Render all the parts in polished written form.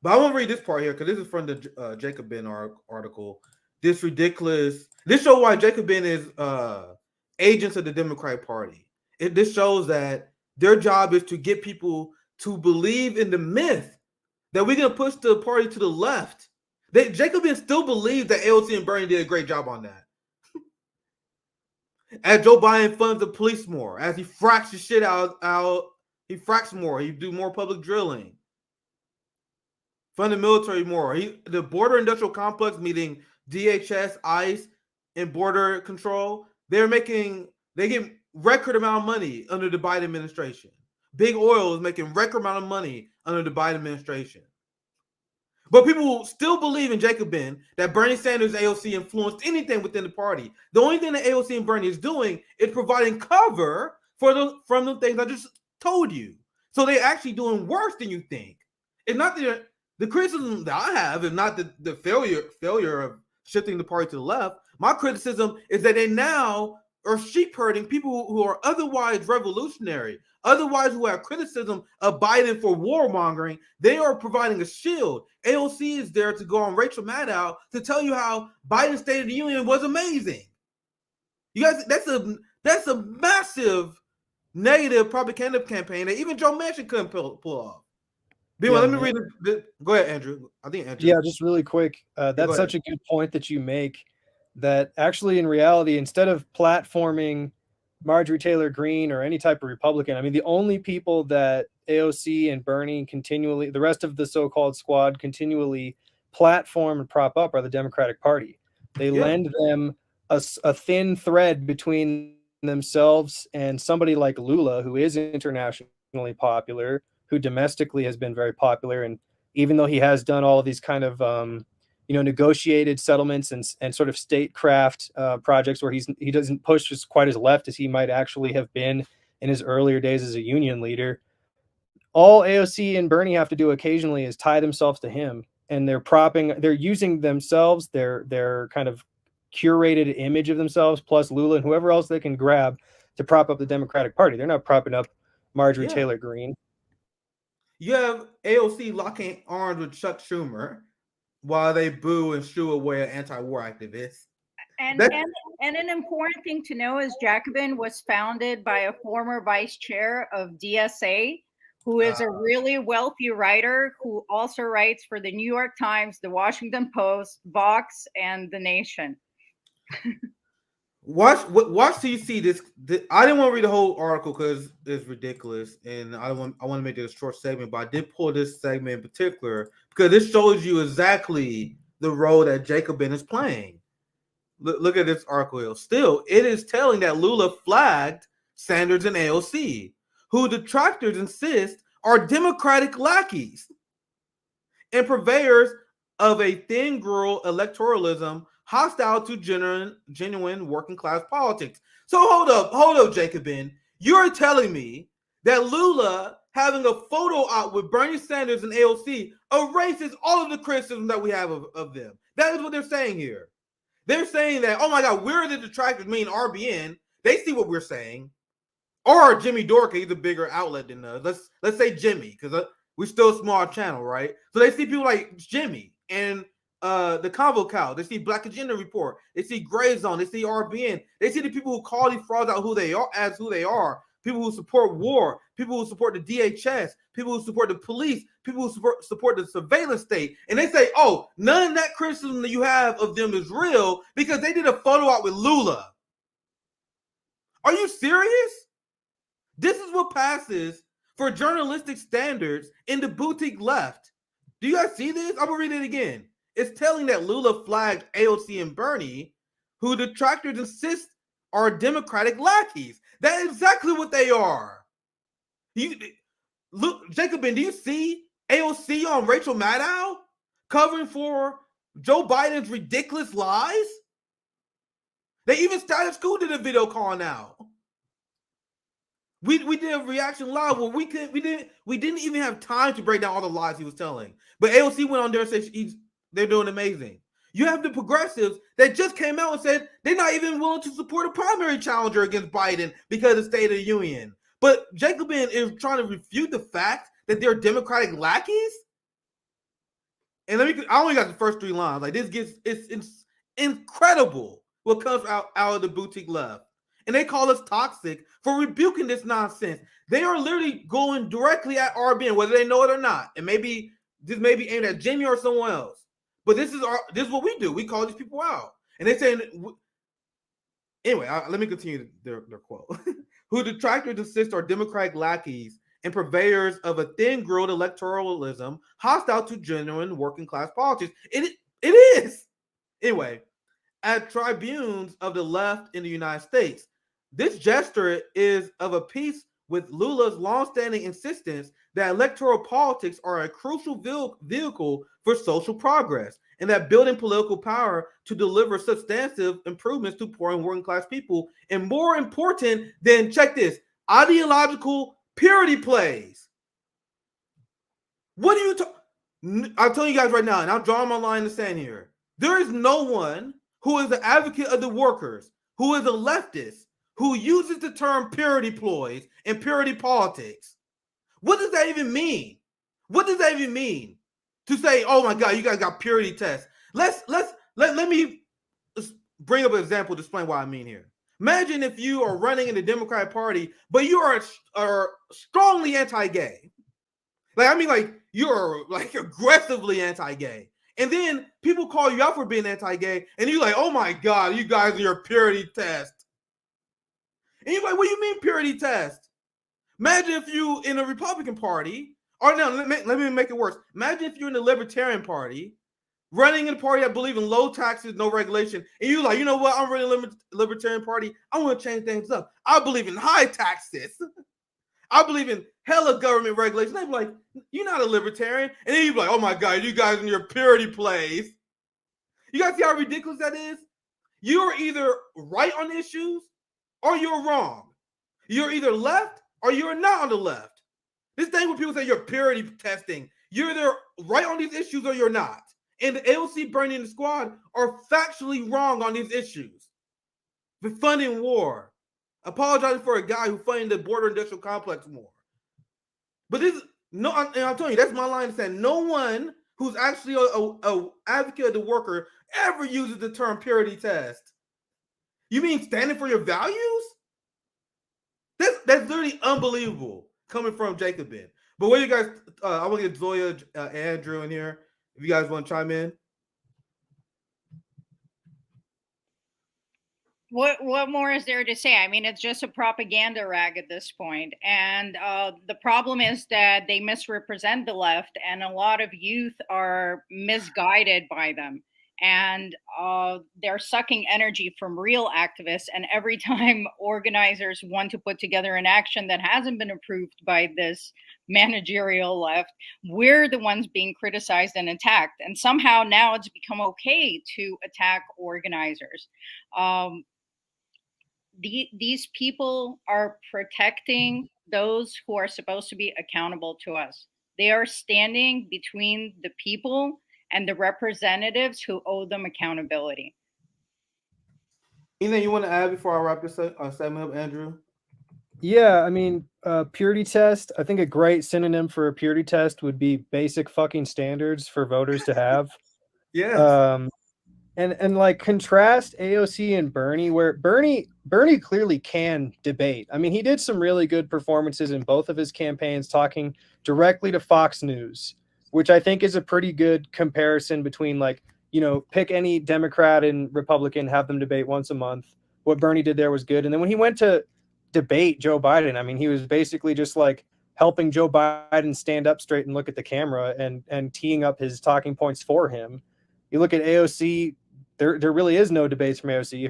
But I want to read this part here because this is from the Jacobin article. This ridiculous. This shows why Jacobin is agents of the Democratic Party. This shows that their job is to get people to believe in the myth that we're going to push the party to the left. Jacobin still believes that AOC and Bernie did a great job on that. As Joe Biden funds the police more, as he fracks the shit out, he fracks more, he do more public drilling. Fund the military more. The border industrial complex, meaning DHS, ICE, and border control, they get record amount of money under the Biden administration. Big oil is making record amount of money under the Biden administration. But people still believe in Jacobin that Bernie Sanders and AOC influenced anything within the party. The only thing that AOC and Bernie is doing is providing cover from the things I just told you. So they're actually doing worse than you think. It's not the criticism that I have is not the failure of shifting the party to the left. My criticism is that they now are sheep herding people who are otherwise revolutionary, otherwise who have criticism of Biden for warmongering. They are providing a shield. AOC is there to go on Rachel Maddow to tell you how Biden's State of the Union was amazing. You guys, that's a massive negative propaganda campaign that even Joe Manchin couldn't pull off. Let me read this. Go ahead, Andrew. I think Andrew. Yeah, just really quick. That's such a good point that you make, that actually in reality, instead of platforming Marjorie Taylor Greene or any type of Republican, I mean, the only people that AOC and Bernie continually, the rest of the so-called squad continually platform and prop up are the Democratic Party. They lend them a thin thread between themselves and somebody like Lula, who is internationally popular, who domestically has been very popular. And even though he has done all of these kind of, negotiated settlements and sort of statecraft projects where he doesn't push as quite as left as he might actually have been in his earlier days as a union leader, all AOC and Bernie have to do occasionally is tie themselves to him. And they're using themselves, their kind of curated image of themselves, plus Lula and whoever else they can grab to prop up the Democratic Party. They're not propping up Marjorie Taylor Greene. You have AOC locking arms with Chuck Schumer while they boo and shoo away anti-war activists. And an important thing to know is Jacobin was founded by a former vice chair of DSA, who is a really wealthy writer who also writes for the New York Times, the Washington Post, Vox, and The Nation. Watch till you see this. I didn't want to read the whole article because it's ridiculous, and I want to make it a short segment. But I did pull this segment in particular because this shows you exactly the role that Jacobin is playing. Look at this article here. Still, it is telling that Lula flagged Sanders and AOC, who detractors insist are Democratic lackeys and purveyors of a thin girl electoralism hostile to genuine working class politics. So hold up, Jacobin. You're telling me that Lula having a photo op with Bernie Sanders and AOC erases all of the criticism that we have of them. That is what they're saying here. They're saying that, oh my God, we're the detractors, meaning RBN. They see what we're saying. Or Jimmy Dorka, he's a bigger outlet than us. Let's say Jimmy, because we're still a small channel, right? So they see people like Jimmy and the Convo Cow. They see Black Agenda Report. They see Gray Zone. They see RBN. They see the people who call these frauds out who they are. People who support war. People who support the DHS. People who support the police. People who support the surveillance state. And they say, oh, none of that criticism that you have of them is real because they did a photo op with Lula. Are you serious? This is what passes for journalistic standards in the boutique left. Do you guys see this? I'm going to read it again. It's telling that Lula flagged AOC and Bernie, who detractors insist are Democratic lackeys. That is exactly what they are. Look, Jacobin, do you see AOC on Rachel Maddow covering for Joe Biden's ridiculous lies? They even Status Quo did a video call now. We did a reaction live where we didn't even have time to break down all the lies he was telling. But AOC went on there and said they're doing amazing. You have the progressives that just came out and said they're not even willing to support a primary challenger against Biden because of the State of the Union. But Jacobin is trying to refute the fact that they're Democratic lackeys. And I only got the first 3 lines. Like this it's incredible what comes out of the boutique left. And they call us toxic for rebuking this nonsense. They are literally going directly at RBN, whether they know it or not. And maybe this may be aimed at Jimmy or someone else. But this is what we do. We call these people out. And they're saying, anyway, let me continue their quote. Who detractors assist are Democratic lackeys and purveyors of a thin-grilled electoralism hostile to genuine working-class politics. It is. Anyway, at tribunes of the left in the United States, this gesture is of a piece with Lula's longstanding insistence that electoral politics are a crucial vehicle for social progress and that building political power to deliver substantive improvements to poor and working class people, and more important than, check this, ideological purity plays. What are you I'm telling you guys right now, and I'm drawing my line in the sand here. There is no one who is an advocate of the workers, who is a leftist, who uses the term purity ploys and purity politics. What does that even mean? What does that even mean? To say, oh my God, you guys got purity tests. Let me bring up an example to explain what I mean here. Imagine if you are running in the Democratic Party, but you are strongly anti-gay. Like you're like aggressively anti-gay. And then people call you out for being anti-gay, and you're like, oh my God, you guys are your purity test. And you're like, what do you mean purity test? Imagine if you in a Republican Party, or no, let me make it worse. Imagine if you're in the Libertarian Party, running in a party that believes in low taxes, no regulation, and you're like, you know what, I'm running a Libertarian Party, I want to change things up. I believe in high taxes. I believe in hella government regulation. They'd be like, you're not a libertarian. And then you'd be like, oh my God, you guys in your purity plays. You guys see how ridiculous that is? You're either right on issues or you're wrong. You're either left or you're not on the left. This thing when people say you're purity testing, you're either right on these issues or you're not. And the AOC burning the squad are factually wrong on these issues. For funding war. Apologizing for a guy who funded the border industrial complex more. But this, no, I'm telling you, that's my line saying no one who's actually a advocate of the worker ever uses the term purity test. You mean standing for your values? That's literally unbelievable coming from Jacobin. But what do you guys? I want to get Zoya, Andrew in here. If you guys want to chime in. What more is there to say? I mean, it's just a propaganda rag at this point. And the problem is that they misrepresent the left, and a lot of youth are misguided by them. And they're sucking energy from real activists. And every time organizers want to put together an action that hasn't been approved by this managerial left, we're the ones being criticized and attacked. And somehow now it's become okay to attack organizers. These people are protecting those who are supposed to be accountable to us. They are standing between the people and the representatives who owe them accountability. Anything you want to add before I wrap this segment up, Andrew? Yeah, I mean, purity test. I think a great synonym for a purity test would be basic fucking standards for voters to have. Yeah. And like contrast AOC and Bernie, where Bernie clearly can debate. I mean, he did some really good performances in both of his campaigns, talking directly to Fox News, which I think is a pretty good comparison between, like, you know, pick any Democrat and Republican, have them debate once a month. What Bernie did there was good. And then when he went to debate Joe Biden, I mean, he was basically just like helping Joe Biden stand up straight and look at the camera and teeing up his talking points for him. You look at AOC, there really is no debates from AOC.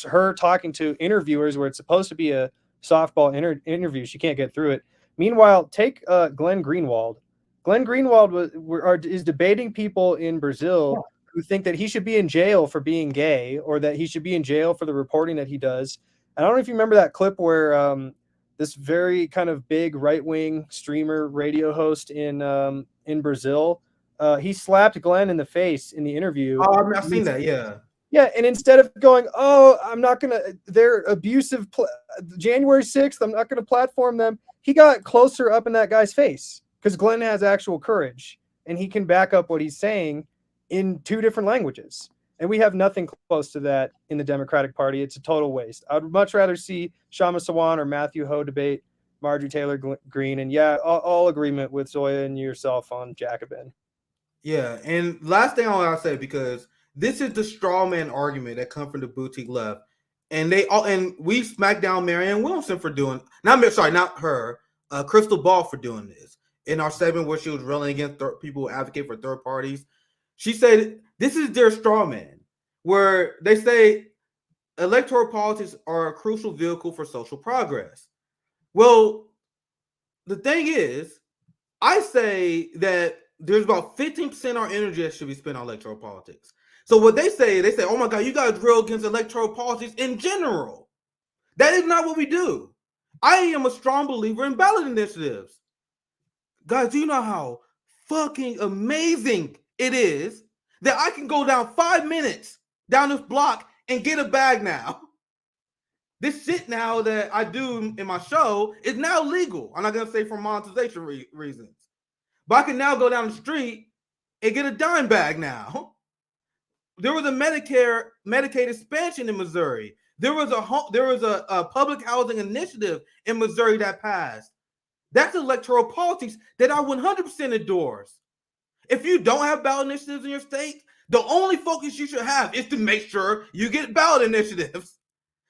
Her talking to interviewers where it's supposed to be a softball interview, she can't get through it. Meanwhile, take Glenn Greenwald. Glenn Greenwald is debating people in Brazil who think that he should be in jail for being gay, or that he should be in jail for the reporting that he does. And I don't know if you remember that clip where this very kind of big right-wing streamer radio host in Brazil, he slapped Glenn in the face in the interview. Oh, I've seen that, yeah. Yeah, and instead of going, oh, I'm not going to, they're abusive, January 6th, I'm not going to platform them, he got closer up in that guy's face because Glenn has actual courage. and he can back up what he's saying in 2 different languages. And we have nothing close to that in the Democratic Party. It's a total waste. I would much rather see Shama Sawan or Matthew Ho debate Marjorie Taylor Greene. And yeah, all agreement with Zoya and yourself on Jacobin. Yeah, and last thing I want to say, because this is the straw man argument that comes from the boutique left, and we smacked down Marianne Williamson for doing not her, Crystal Ball for doing this in our segment where she was railing against people who advocate for third parties. She said this is their straw man, where they say electoral politics are a crucial vehicle for social progress. Well, the thing is, I say that there's about 15% of our energy that should be spent on electoral politics. So what they say, oh my God, you guys rail against electoral politics in general. That is not what we do. I am a strong believer in ballot initiatives. Guys, do you know how fucking amazing it is that I can go down 5 minutes down this block and get a bag now? This shit now that I do in my show is now legal. I'm not going to say for monetization reasons. But I can now go down the street and get a dime bag now. There was a Medicaid expansion in Missouri. There was a public housing initiative in Missouri that passed. That's electoral politics that I 100% endorse. If you don't have ballot initiatives in your state, the only focus you should have is to make sure you get ballot initiatives.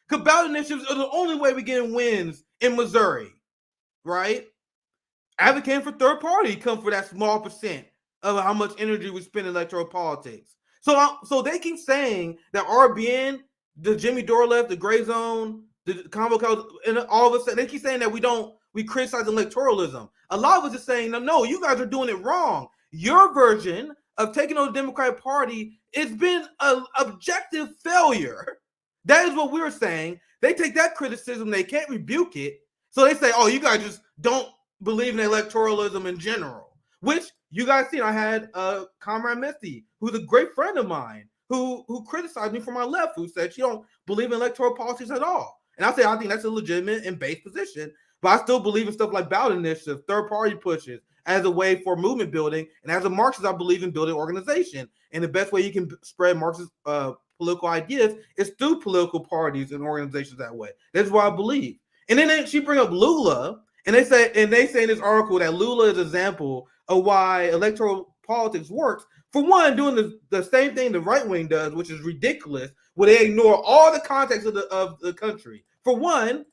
Because ballot initiatives are the only way we get wins in Missouri, right? Advocating for third party come for that small percent of how much energy we spend in electoral politics. So they keep saying that RBN, the Jimmy Dore left, the gray zone, the combo code, and all of a sudden they keep saying that we criticize electoralism. A lot of us are saying, no, you guys are doing it wrong. Your version of taking over the Democratic Party, it's been an objective failure. That is what we're saying. They take that criticism, they can't rebuke it. So they say, oh, you guys just don't believe in electoralism in general, which you guys seen. I had Comrade Misty, who's a great friend of mine, who criticized me for my left, who said she don't believe in electoral politics at all. And I say I think that's a legitimate and base position, but I still believe in stuff like ballot initiatives, third party pushes as a way for movement building. And as a Marxist, I believe in building organization. And the best way you can spread Marxist political ideas is through political parties and organizations that way. That's what I believe. And then she bring up Lula, and they say in this article that Lula is an example of why electoral politics works. For one, doing the same thing the right wing does, which is ridiculous, where they ignore all the context of the country. For one,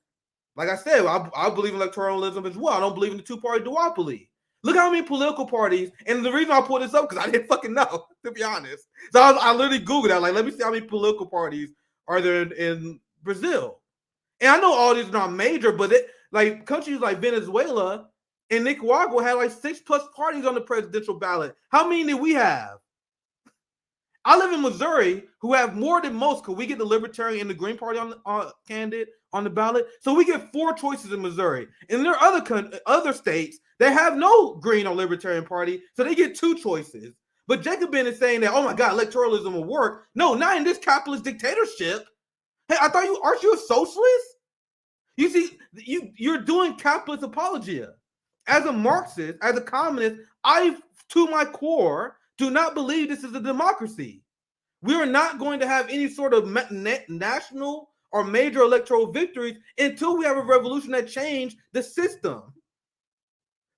like I said, I believe in electoralism as well. I don't believe in the two-party duopoly. Look how many political parties, and the reason I pulled this up because I didn't fucking know, to be honest. So I literally Googled that, like, let me see how many political parties are there in Brazil. And I know all these are not major, but like countries like Venezuela and Nicaragua had like 6+ parties on the presidential ballot. How many did we have? I live in Missouri, who have more than most, because we get the Libertarian and the Green Party on candidate on the ballot. So we get 4 choices in Missouri. And there are other states that have no Green or Libertarian Party, so they get 2 choices. But Jacobin is saying that, oh my God, electoralism will work. No, not in this capitalist dictatorship. Hey, aren't you a socialist? You see, you're doing capitalist apologia. As a Marxist, as a communist, I, to my core, do not believe this is a democracy. We are not going to have any sort of national or major electoral victories until we have a revolution that changes the system.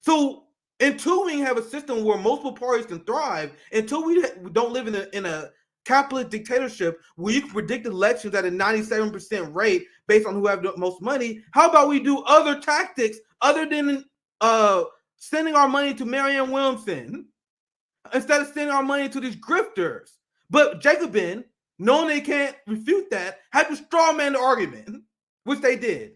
So until we have a system where multiple parties can thrive, until we don't live in a capitalist dictatorship where you can predict elections at a 97% rate based on who have the most money, how about we do other tactics other than sending our money to Marianne Williamson instead of sending our money to these grifters? But Jacobin, knowing they can't refute that, had to straw man the argument, which they did.